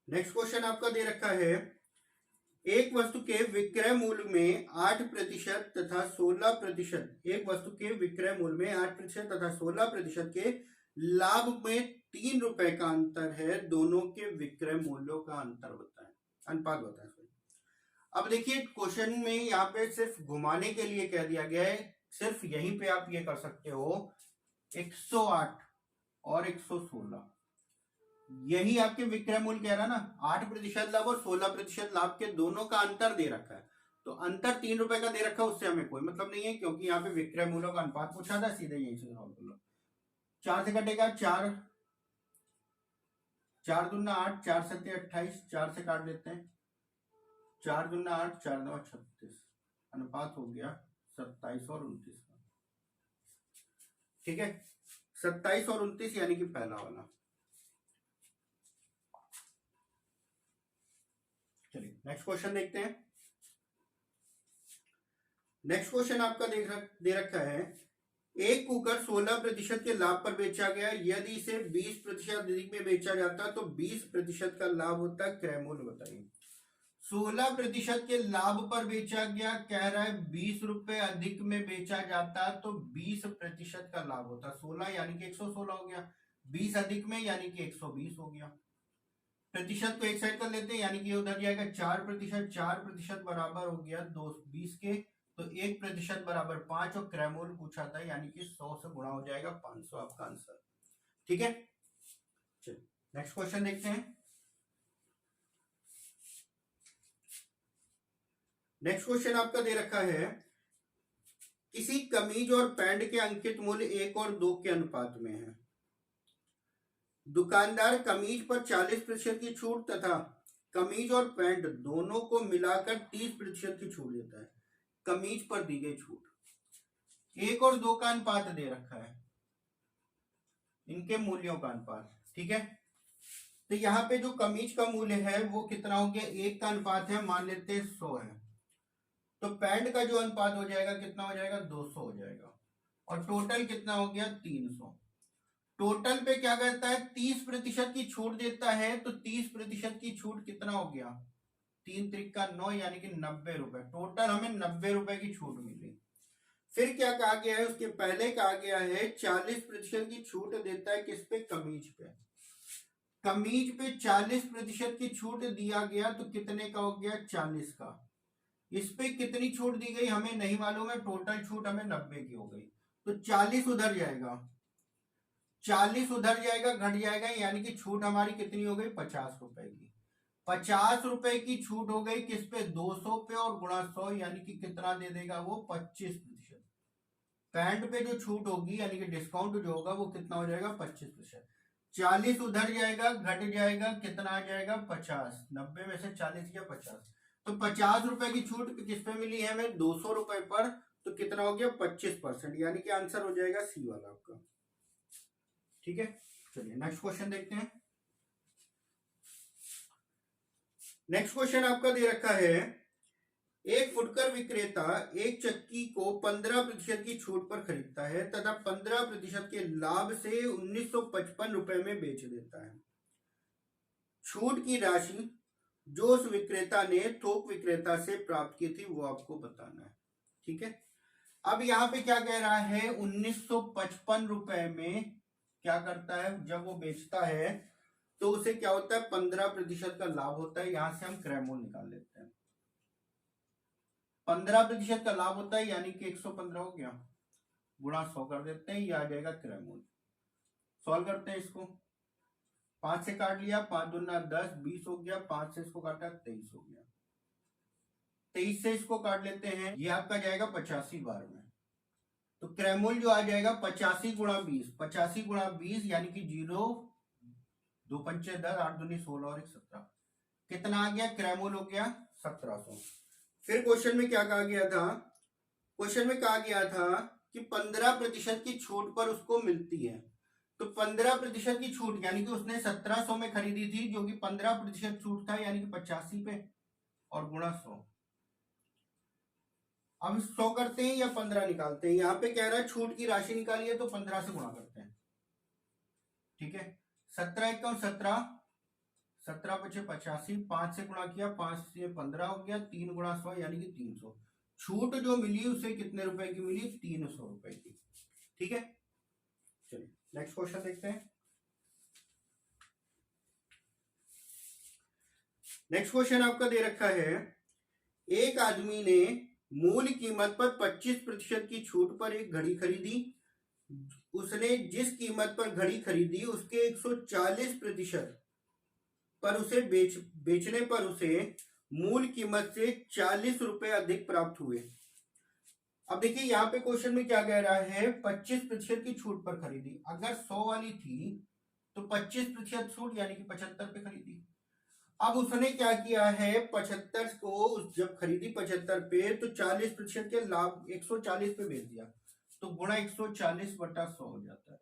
नेक्स्ट क्वेश्चन आपका दे रखा है, एक वस्तु के विक्रय मूल्य में 8% तथा 16%, एक वस्तु के विक्रय मूल्य में 8% तथा 16% के लाभ में 3 रुपए का अंतर है, दोनों के विक्रय मूल्यों का अंतर बताएं, अनुपात बताएं। अब देखिए क्वेश्चन में यहाँ पे सिर्फ घुमाने के लिए कह दिया गया है, सिर्फ यहीं पे आप ये कर सकते हो, 108 और 116, यही आपके विक्रय मूल्य कह रहा है ना, 8% लाभ और 16% लाभ के दोनों का अंतर दे रखा है, तो अंतर 3 रुपए का दे रखा है, उससे हमें कोई मतलब नहीं है, क्योंकि यहाँ पे विक्रय मूल्यों का अनुपात पूछा था, सीधे यहीं से सॉल्व कर लो। 4 से कटेगा 4, 4 दूना 8, 4 सत्ते 28, 4 से काट देते हैं, 4 दूना 8, 4 9 36, अनुपात हो गया 27 और 29 का। ठीक है, 27 और 29 यानी कि पहला वाला। चलिए नेक्स्ट क्वेश्चन देखते हैं। नेक्स्ट क्वेश्चन आपका दे रखा है, एक कुकर 16% के लाभ पर बेचा गया, यदि इसे 20% अधिक में बेचा जाता तो 20% का लाभ होता, क्रय मूल्य बताइए। 16% के लाभ पर बेचा गया, कह रहा है 20 रुपए अधिक में बेचा जाता तो 20% का लाभ होता, 16 यानी कि 116 हो गया, 20 अधिक में यानी कि 120 हो गया। प्रतिशत को एक साइड कर लेते हैं, यानी कि उधर जाएगा 4%, 4% बराबर हो गया 20 के, तो 1% बराबर 5, और क्रय मूल्य पूछा था यानी कि 100 से गुणा हो जाएगा 500 आपका आंसर। ठीक है, चलिए नेक्स्ट क्वेश्चन देखते हैं। नेक्स्ट क्वेश्चन आपका दे रखा है किसी कमीज और पैंट के अंकित मूल्य 1 और 2 के अनुपात में है। दुकानदार कमीज पर 40% की छूट तथा कमीज और पैंट दोनों को मिलाकर 30% की छूट देता है। कमीज पर दी गई छूट 1 और 2 का अनुपात दे रखा है, इनके मूल्यों का अनुपात, ठीक है। तो यहाँ पे जो कमीज का मूल्य है वो कितना हो गया, 1 का अनुपात है, मान लेते हैं 100 है। तो पैंट का जो अनुपात हो जाएगा कितना हो जाएगा, 200 हो जाएगा। और टोटल कितना हो गया, 300। टोटल पे क्या करता है, 30% की छूट देता है। तो 30% की छूट कितना हो गया, 3 त्रिक 9 यानी कि 90 रुपए। टोटल हमें 90 रुपए की छूट मिली। फिर क्या कहा गया है, उसके पहले कहा गया है 40% की छूट देता है किस पे, कमीज पे। कमीज पे 40% की छूट दिया गया तो कितने का हो गया, 40 का। इस पे कितनी छूट दी गई हमें नहीं मालूम है, टोटल छूट हमें 90 की हो गई। तो 40 उधर जाएगा, 40 उधर जाएगा, घट जाएगा, यानी कि छूट हमारी कितनी हो गई, 50 रुपए की। 50 रुपए की छूट हो गई किस पे, 200 पे, और गुणा 100 यानी कि कितना दे देगा वो, 25%। पैंट पे जो छूट होगी यानी कि डिस्काउंट जो होगा वो कितना हो जाएगा, 25%। 40 उधर जाएगा, घट जाएगा, कितना आ जाएगा, 50। 90 में से 40 या 50, तो 50 रुपए की छूट किस पे मिली है हमें, 200 रुपए पर। तो कितना हो गया, 25%, यानी कि आंसर हो जाएगा सी वाला आपका, ठीक है। चलिए नेक्स्ट क्वेश्चन देखते हैं। नेक्स्ट क्वेश्चन आपका दे रखा है, एक फुटकर विक्रेता एक चक्की को 15% की छूट पर खरीदता है तथा 15% के लाभ से 1955 रुपए में बेच देता है। छूट की राशि जो उस विक्रेता ने थोक विक्रेता से प्राप्त की थी वो आपको बताना है, ठीक है। अब यहाँ पे क्या कह रहा है, 1955 रुपए में क्या करता है, जब वो बेचता है तो उसे क्या होता है, 15% का लाभ होता है। यहां से हम क्रयमूल्य निकाल लेते हैं। 15% का लाभ होता है यानी कि 115 हो गया, गुणा 100 कर देते हैं, ये आ जाएगा क्रयमूल्य। सॉल्व करते हैं इसको, 5 से काट लिया, 5 दूना 10, 20 हो गया, 5 से इसको काटा 23 हो गया, 23 से इसको काट लेते हैं, ये आपका जाएगा 85 बार में। तो क्रयमूल्य जो आ जाएगा 85 गुणा 20, 85 गुणा 20 यानी कि 0, 2 पंचे 10, 8 दूनी 16 और 1 17, कितना आ गया, क्रयमूल्य हो गया 1700। फिर क्वेश्चन में क्या कहा गया था, क्वेश्चन में कहा गया था कि 15% की छूट पर उसको मिलती है। तो 15% की छूट यानी कि उसने 1700 में खरीदी थी, जो कि 15% छूट था यानी कि 85 पे, और गुणा 100। अब 100 करते हैं या 15 निकालते हैं, यहाँ पे कह रहा है छूट की राशि निकालिए, तो 15 से गुणा करते हैं, ठीक है। 17 1 17, 17 पचे 85, 5 से गुणा किया, 5 से 15 हो गया, 3 गुणा 100 यानी कि 300। छूट जो मिली उसे कितने रुपए की मिली, 300 रुपए की, ठीक है। चलिए नेक्स्ट क्वेश्चन देखते हैं। नेक्स्ट क्वेश्चन आपका दे रखा है, एक आदमी ने मूल कीमत पर 25% की छूट पर एक घड़ी खरीदी। उसने जिस कीमत पर घड़ी खरीदी उसके 140% पर उसे बेचने पर उसे मूल कीमत से 40 रुपए अधिक प्राप्त हुए। अब देखिए यहाँ पे क्वेश्चन में क्या कह रहा है, 25% की छूट पर खरीदी। अगर 100 वाली थी तो 25% छूट यानी कि 75 पे खरीदी। अब उसने क्या किया है, 75 को जब खरीदी 75 पे, तो 40% के लाभ 140 पे बेच दिया, तो गुणा 140 बटा 100 हो जाता है।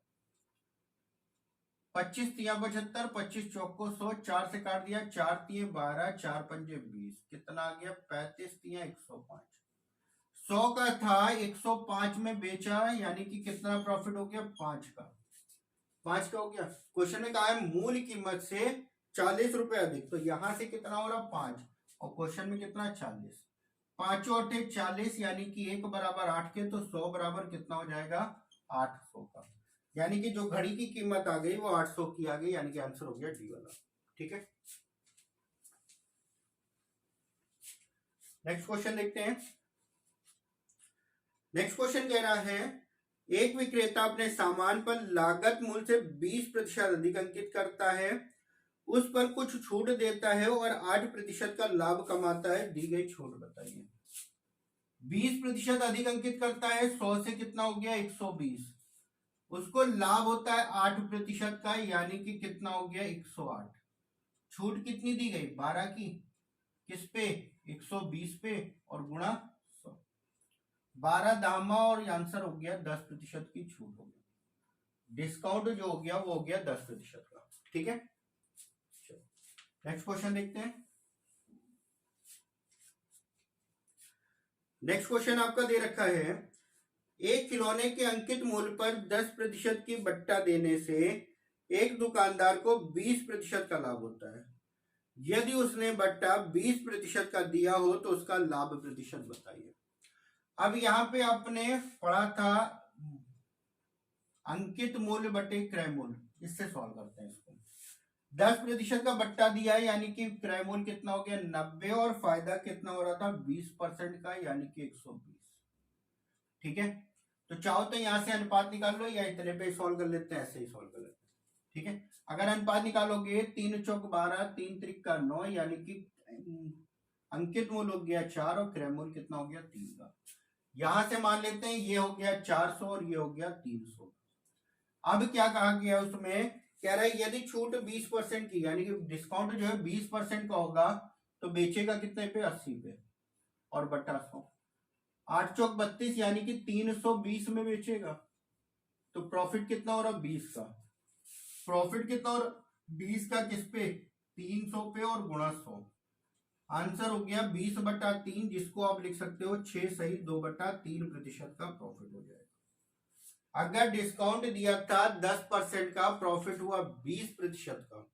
25 तिया 75, 25 चौको 100, 4 से काट दिया, 4 तिये 12, 4 पंजे 20, कितना आ गया, 35 तिया 105। 100 का था, 105 में बेचा, यानी कि कितना प्रॉफिट हो गया, 5 का। 5 का हो गया। क्वेश्चन में कहा है मूल कीमत से 40 रुपए अधिक, तो यहां से कितना हो रहा, 5, और क्वेश्चन में कितना, 40। 5 और 40 यानी कि 1 बराबर 8 के, तो 100 बराबर कितना हो जाएगा, 800 का। यानी कि जो घड़ी की कीमत आ गई वो 800 की आ गई, यानी कि आंसर हो गया डी वाला, ठीक है। नेक्स्ट क्वेश्चन देखते हैं। नेक्स्ट क्वेश्चन कह रहा है, एक विक्रेता अपने सामान पर लागत मूल्य से 20% अधिक अंकित करता है, उस पर कुछ छूट देता है और 8% का लाभ कमाता है। दी गई छूट बताइए। 20% अधिक अंकित करता है, 100 से कितना हो गया 120, उसको लाभ होता है 8% का, यानी कि कितना हो गया 108। छूट कितनी दी गई 12 की, किस पे 120 पे, और गुणा 100, 12 दामा, और आंसर हो गया 10% की छूट हो गई। डिस्काउंट जो हो गया वो हो गया 10% का। ठीक है, नेक्स्ट क्वेश्चन देखते हैं। नेक्स्ट क्वेश्चन आपका दे रखा है, एक खिलौने के अंकित मूल्य पर 10% की बट्टा देने से एक दुकानदार को 20% का लाभ होता है। यदि उसने बट्टा 20% का दिया हो तो उसका लाभ प्रतिशत बताइए। अब यहां पे आपने पढ़ा था अंकित मूल्य बटे क्रय मूल्य, इससे सॉल्व करते हैं इसको। 10% का बट्टा दिया है, यानी कि क्रय मूल्य कितना हो गया 90, और फायदा कितना हो रहा था 20% का, यानी कि 120। ठीक है, तो चाहो तो यहां से अनुपात निकाल लो, या इतने पे सॉल्व कर लेते हैं, ऐसे ही सॉल्व कर लेते हैं। ठीक है, अगर अनुपात निकालोगे 3 चौक 12, 3 त्रिक 9, यानी कि अंकित मूल्य हो गया 4 और क्रय मूल्य कितना हो गया 3 का। यहां से मान लेते हैं ये हो गया 400 और ये हो गया 300। अब क्या कहा गया उसमें, कह रहा है यदि छूट 20% की, यानी कि डिस्काउंट जो है 20% का होगा, तो बेचेगा कितने पे 80 पे, और बटा 100, 8 चौक 32, यानी कि 320 में बेचेगा। तो प्रॉफिट कितना हो रहा 20 का, प्रॉफिट कितना हो रहा 20 का, किस पे 300 पे, और गुणा 100। आंसर हो गया 20/3, जिसको आप लिख सकते हो 6 सही 2/3% का प्रॉफिट हो जाएगा। अगर डिस्काउंट दिया था 10% का, प्रॉफिट हुआ 20% का।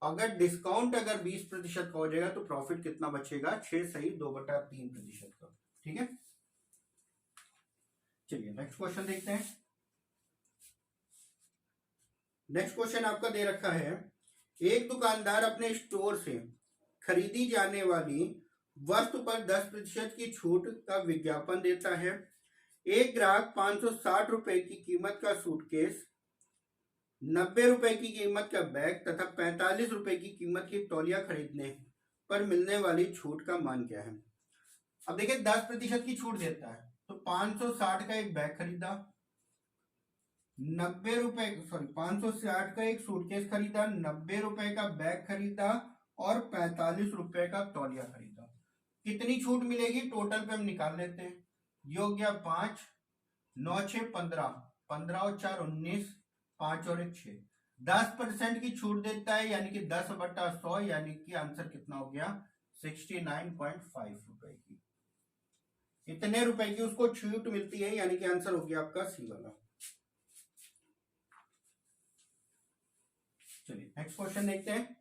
अगर डिस्काउंट अगर 20% का हो जाएगा तो प्रॉफिट कितना बचेगा 6 सही 2/3% का। ठीक है, चलिए नेक्स्ट क्वेश्चन देखते हैं। नेक्स्ट क्वेश्चन आपका दे रखा है, एक दुकानदार अपने स्टोर से खरीदी जाने वाली वस्तु पर 10% की छूट का विज्ञापन देता है। एक ग्राहक 560 रुपए की कीमत का सूटकेस, 90 रुपए की कीमत का बैग तथा 45 रुपए की कीमत की तौलिया खरीदने पर मिलने वाली छूट का मान क्या है। अब देखिए 10% की छूट देता है, तो 560 का एक बैग खरीदा, 90 रुपए 560 का एक सूटकेस खरीदा, 90 रुपए का बैग खरीदा, और 45 रुपए का तौलिया खरीदा। कितनी छूट मिलेगी टोटल पे हम निकाल लेते हैं। ये हो गया 5, 9 6 15, 15 और 4 19, 5 और 1 6, 10% की छूट देता है, यानी कि 10/100, यानी कि आंसर कितना हो गया 69.5 रुपए की। इतने रुपए की उसको छूट मिलती है, यानी कि आंसर हो गया आपका सी वाला। चलिए नेक्स्ट क्वेश्चन देखते हैं।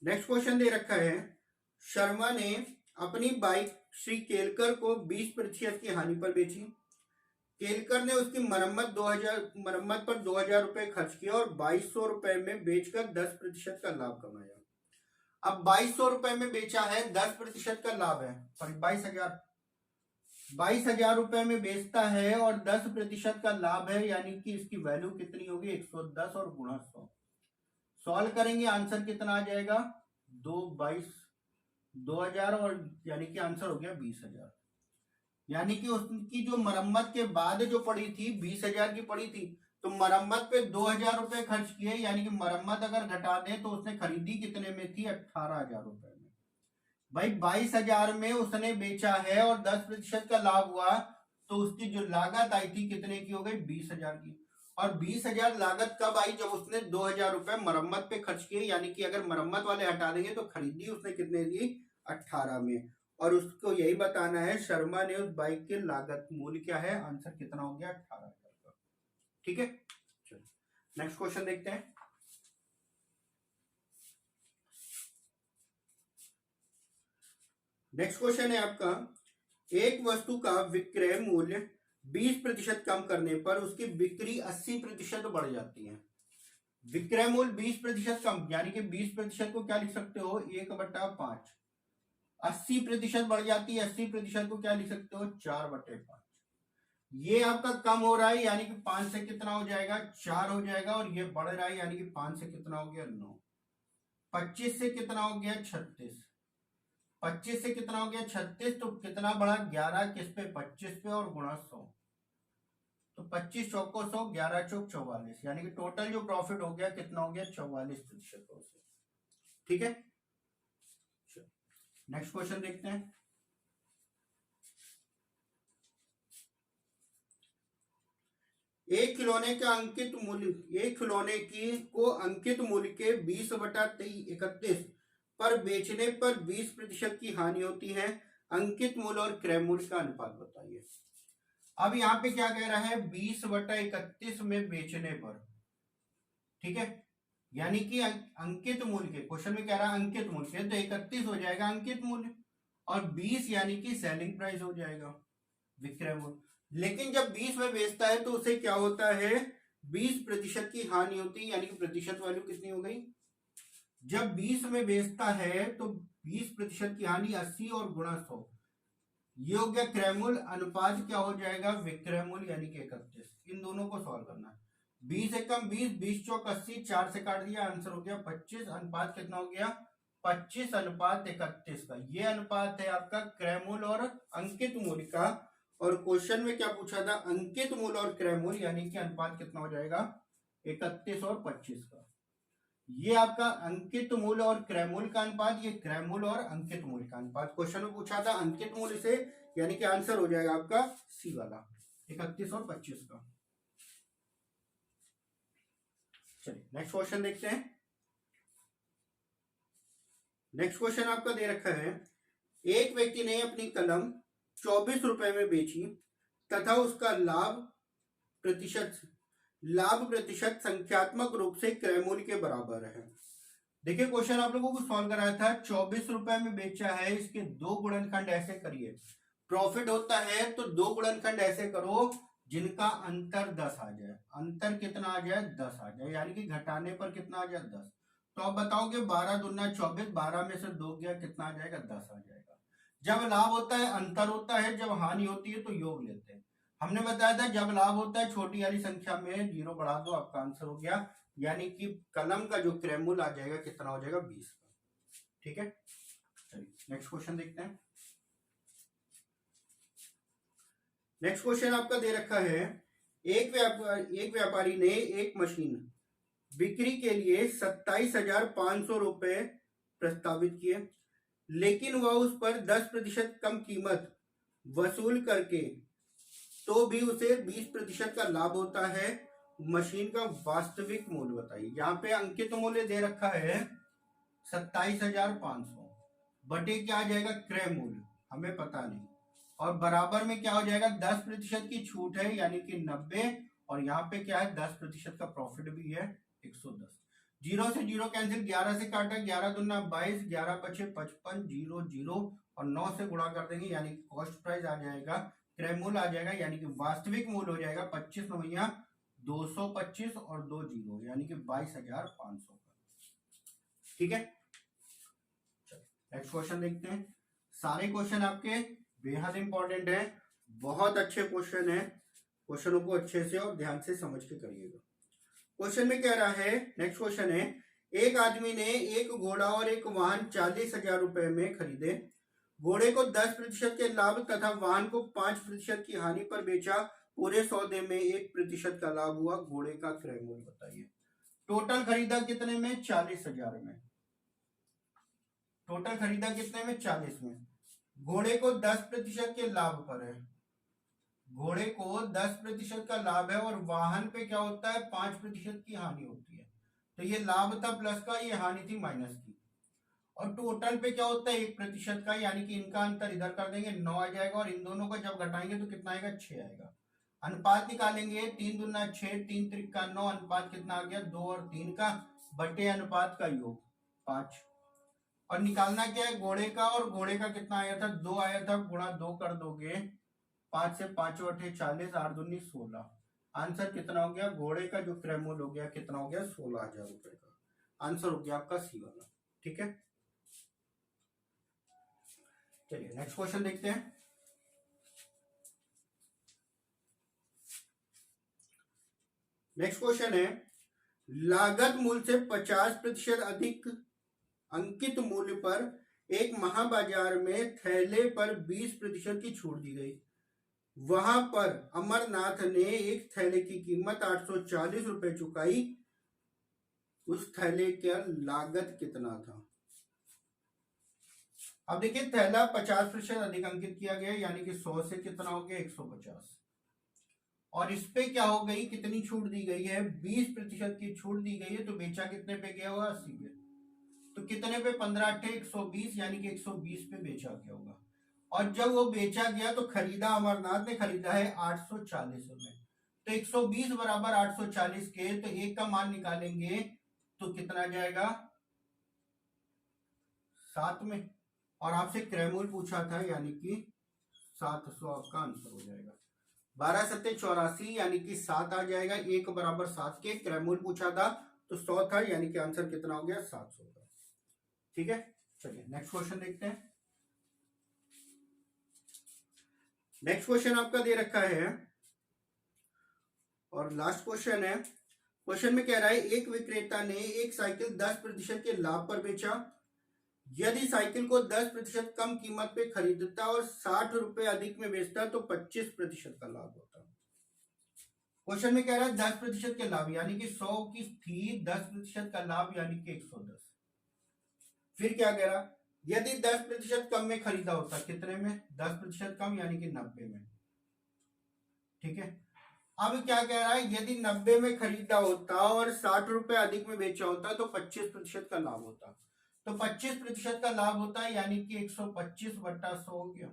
नेक्स्ट क्वेश्चन दे रखा है, शर्मा ने अपनी बाइक श्री केलकर को 20% की हानि पर बेची। केलकर ने उसकी मरम्मत पर 2000 रुपए खर्च किया और 2200 रुपए में बेचकर 10% का लाभ कमाया। अब 2200 रुपए में बेचा है, 10% का लाभ है, सॉरी 22,000 रुपए में बेचता है और 10% का लाभ है, यानी कि इसकी वैल्यू कितनी होगी 110 और गुणा 100। सॉल्व करेंगे आंसर कितना आ जाएगा 2000, और यानी कि आंसर हो गया 20,000। यानी कि उसकी जो मरम्मत के बाद जो पड़ी थी 20,000 की पड़ी थी, तो मरम्मत पे 2000 रुपए खर्च किए, यानी कि मरम्मत अगर घटा दें तो उसने खरीदी कितने में थी 18,000 रुपए में। भाई 22,000 में उसने बेचा है और 10% का लाभ हुआ, तो उसकी जो लागत आई थी कितने की हो गई 20,000 की। और 20,000 लागत कब आई, जब उसने 2,000 रुपए मरम्मत पे खर्च किए, यानी कि अगर मरम्मत वाले हटा देंगे तो खरीदी उसने कितने दी 18 में। और उसको यही बताना है शर्मा ने उस बाइक के लागत मूल्य क्या है, आंसर कितना हो गया 18,000 का। ठीक है, चलो नेक्स्ट क्वेश्चन देखते हैं। नेक्स्ट क्वेश्चन है आपका, एक वस्तु का विक्रय मूल्य 20% कम करने पर उसकी बिक्री 80% बढ़ जाती है। विक्रय मूल्य 20% कम, यानी कि 20% को क्या लिख सकते हो 1/5, 80% बढ़ जाती है, 80% को क्या लिख सकते हो 4/5। ये आपका कम हो रहा है, यानी कि 5 से कितना हो जाएगा 4 हो जाएगा, और ये बढ़ रहा है, यानी कि 5 से कितना हो गया 9, 25 से कितना हो गया 36, 25 से कितना हो गया 36, तो कितना बढ़ा 11 किस पे 25 पे और गुणा 100, तो 25 चौको 100, 11 चौक 44, यानी कि टोटल जो प्रॉफिट हो गया कितना हो गया 44%। ठीक है, नेक्स्ट क्वेश्चन देखते हैं। एक खिलौने का अंकित मूल्य, एक खिलौने की को अंकित मूल्य के 20/31 पर बेचने पर 20% की हानि होती है। अंकित मूल्य और क्रय मूल्य का अनुपात बताइए। अब यहाँ पे क्या कह रहा है 20/31 में बेचने पर, ठीक है, यानी कि अंकित मूल्य के, क्वेश्चन में कह रहा है अंकित मूल्य के, तो 31 हो जाएगा अंकित मूल्य और 20 यानी कि सेलिंग प्राइस हो जाएगा, विक्रय मूल्य। लेकिन जब 20 में बेचता है तो उसे क्या होता है 20% की हानि होती है, यानी कि प्रतिशत वैल्यू कितनी हो गई, जब 20 में बेचता है तो 20% की हानि 80 और गुणा 100, ये हो गया क्रय मूल्य, अनुपात क्या हो जाएगा विक्रय मूल्य यानी कि 31। इन दोनों को सॉल्व करना है, 20 एकम 20, 20 चौक 80, 4 से काट दिया, आंसर हो गया 25। अनुपात कितना हो गया 25/31 का, ये अनुपात है आपका क्रय मूल्य और अंकित मूल्य का। और क्वेश्चन में क्या पूछा था अंकित मूल्य और क्रय मूल्य, यानी कि अनुपात कितना हो जाएगा 31 और 25 का। ये आपका अंकित मूल्य और क्रय मूल्य का अनुपात, ये क्रय मूल्य और अंकित मूल्य का अनुपात। क्वेश्चन में पूछा था अंकित मूल्य से, यानी कि आंसर हो जाएगा आपका सी वाला 31 और 25 का। चलिए नेक्स्ट क्वेश्चन देखते हैं। नेक्स्ट क्वेश्चन आपका दे रखा है, एक व्यक्ति ने अपनी कलम 24 रुपए में बेची तथा उसका लाभ प्रतिशत संख्यात्मक रूप से क्रय मूल्य के बराबर है। देखिए क्वेश्चन आप लोगों को सॉल्व कराया था, 24 रुपए में बेचा है, इसके दो गुणनखंड ऐसे करिए, प्रॉफिट होता है तो दो गुणनखंड ऐसे करो जिनका अंतर 10 आ जाए, अंतर कितना आ जाए 10 आ जाए, यानी कि घटाने पर कितना आ जाए 10। तो आप बताओगे 12 दूना 24, 12 में से 2 गया कितना आ जाएगा 10 आ जाएगा। जब लाभ होता है अंतर होता है, जब हानि होती है तो योग लेते हैं। हमने बताया था जब लाभ होता है छोटी वाली संख्या में जीरो बढ़ा दो, आपका आंसर हो गया, यानी कि कलम का जो क्रय मूल्य आ जाएगा कितना हो जाएगा 20 का। ठीक है, चलिए नेक्स्ट क्वेश्चन देखते हैं। नेक्स्ट क्वेश्चन आपका दे रखा है, एक व्यापारी ने एक मशीन बिक्री के लिए 27,500 रुपए प्रस्तावित किए, लेकिन वह उस पर 10% कम कीमत वसूल करके तो भी उसे 20% का लाभ होता है। मशीन का वास्तविक मूल्य बताइए। यहाँ पे अंकित मूल्य दे रखा है 27,500, बटे क्या आ जाएगा क्रय मूल्य हमें पता नहीं, और बराबर में क्या हो जाएगा 10% की छूट है यानी कि 90, और यहाँ पे क्या है 10% का प्रॉफिट भी है 110। जीरो से जीरो कैंसिल, 11 से काटा, 11 दूना 22, 11 बचे 55, 0 0 और 9 से गुणा कर देंगे, यानी कि कॉस्ट प्राइस आ जाएगा, क्रय मूल्य आ जाएगा, यानी कि वास्तविक मूल्य हो जाएगा 25 नवैया 225 और 2 जीरो, यानी कि 22,500 का। ठीक है, नेक्स्ट क्वेश्चन देखते हैं। सारे क्वेश्चन आपके बेहद इंपॉर्टेंट है, बहुत अच्छे क्वेश्चन है, क्वेश्चनों को अच्छे से और ध्यान से समझ के करिएगा। क्वेश्चन में कह रहा है, नेक्स्ट क्वेश्चन है, एक आदमी ने एक घोड़ा और एक वाहन 40,000 रुपए में खरीदे, घोड़े को 10% के लाभ तथा वाहन को 5% की हानि पर बेचा, पूरे सौदे में 1% का लाभ हुआ, घोड़े का क्रय मूल्य बताइए। टोटल खरीदा कितने में 40,000 में, टोटल खरीदा कितने में 40 में, घोड़े को 10% के लाभ पर है, घोड़े को 10% का लाभ है और वाहन पे क्या होता है 5% की हानि होती है, तो ये लाभ था प्लस का, ये हानि थी माइनस की, और टोटल पे क्या होता है 1% का, यानी कि इनका अंतर इधर कर देंगे 9 आ जाएगा, और इन दोनों को जब घटाएंगे तो कितना आएगा 6 आएगा। अनुपात निकालेंगे, 3 दूना 6, 3 त्रिका 9, अनुपात कितना आ गया 2 और 3 का, बटे अनुपात का योग 5, और निकालना क्या है घोड़े का, और घोड़े का कितना आया था 2 आया था, गुणा 2 कर दोगे, 5 से 5 अठे 40, 8 दूनी 16, आंसर कितना हो गया घोड़े का जो क्रय मूल्य हो गया कितना हो गया 16,000 रुपए का, आंसर हो गया आपका सी वाला। ठीक है, चलिए नेक्स्ट क्वेश्चन देखते हैं। नेक्स्ट क्वेश्चन है, लागत मूल्य से 50% अधिक अंकित मूल्य पर एक महाबाजार में थैले पर 20% की छूट दी गई। वहां पर अमरनाथ ने एक थैले की कीमत 840 रुपए चुकाई। उस थैले का लागत कितना था? अब देखिए, थैला 50% अधिक अंकित किया गया, यानी कि 100 से कितना हो गया, 150। और इस पे क्या हो गई, कितनी छूट दी गई है, 20% की छूट दी गई है। तो बेचा कितने पे गया होगा, 80 पे। तो कितने पे, 15 अट्ठे 120, यानी कि 120 पे बेचा गया होगा। और जब वो बेचा गया तो खरीदा, अमरनाथ ने खरीदा है 840 में। तो 120 बराबर 840 के, तो एक का मान निकालेंगे तो कितना जाएगा, 7 में। और आपसे क्रयमूल पूछा था, यानी कि 700 आपका आंसर हो जाएगा। 12 सत्ते 84, यानी कि 7 आ जाएगा। एक बराबर 7 के, क्रयमूल पूछा था तो 100 था, यानी कि आंसर कितना हो गया, 700 का। ठीक है, चलिए नेक्स्ट क्वेश्चन देखते हैं। नेक्स्ट क्वेश्चन आपका दे रखा है और लास्ट क्वेश्चन है। क्वेश्चन में कह रहा है, एक विक्रेता ने एक साइकिल 10% के लाभ पर बेचा। यदि साइकिल को 10% कम कीमत पे खरीदता और 60 रुपए अधिक में बेचता तो 25% का लाभ होता। क्वेश्चन में कह रहा है 10% के लाभ, यानी कि 100 की थी, 10% का लाभ यानी कि 110। फिर क्या कह रहा, यदि 10% कम में खरीदा होता, कितने में, 10% कम यानी कि 90 में। ठीक है, अब क्या कह रहा है, यदि 90 में खरीदा होता और 60 रुपए अधिक में बेचा होता तो 25% का लाभ होता। तो 25% का लाभ होता है, यानी कि 125 बट्टा 100 हो गया।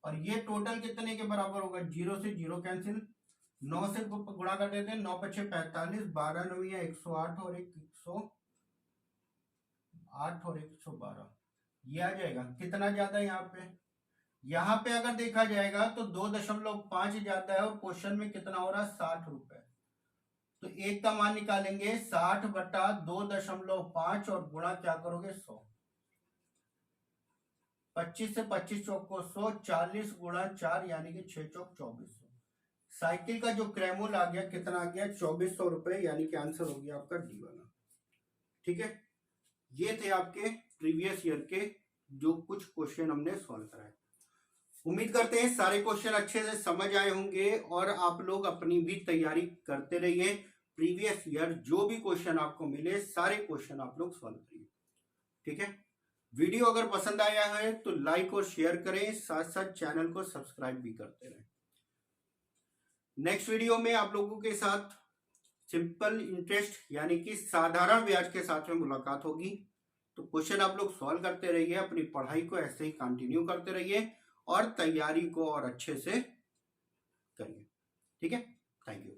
और ये टोटल कितने के बराबर होगा, 0 से 0 कैंसिल, 9 से गुणा कर देते हैं, 9 पछे 45, 12 9 108 और 108 और 112, ये आ जाएगा। कितना ज्यादा है यहाँ पे अगर देखा जाएगा तो 2.5 ज्यादा है, और क्वेश्चन में कितना हो रहा है, 60 रुपए। तो एक का मान निकालेंगे, 60 बटा 2.5 और गुणा क्या करोगे, 100। 25 से 25 चौक को 100, 40 गुणा 4 यानी कि 6 चौक 2400। साइकिल का जो क्रयमूल्य आ गया, कितना आ गया, 2400 रुपए, यानी कि आंसर हो गया आपका डी वाला। ठीक है, ये थे आपके प्रीवियस ईयर के जो कुछ क्वेश्चन हमने सॉल्व कराए। उम्मीद करते हैं सारे क्वेश्चन अच्छे से समझ आए होंगे और आप लोग अपनी भी तैयारी करते रहिए। प्रीवियस ईयर जो भी क्वेश्चन आपको मिले, सारे क्वेश्चन आप लोग सॉल्व करिए। ठीक है, वीडियो अगर पसंद आया है तो लाइक और शेयर करें, साथ साथ चैनल को सब्सक्राइब भी करते रहें। नेक्स्ट वीडियो में आप लोगों के साथ सिंपल इंटरेस्ट यानी कि साधारण ब्याज के साथ में मुलाकात होगी। तो क्वेश्चन आप लोग सॉल्व करते रहिए, अपनी पढ़ाई को ऐसे ही कंटिन्यू करते रहिए और तैयारी को और अच्छे से करिए। ठीक है, थैंक यू।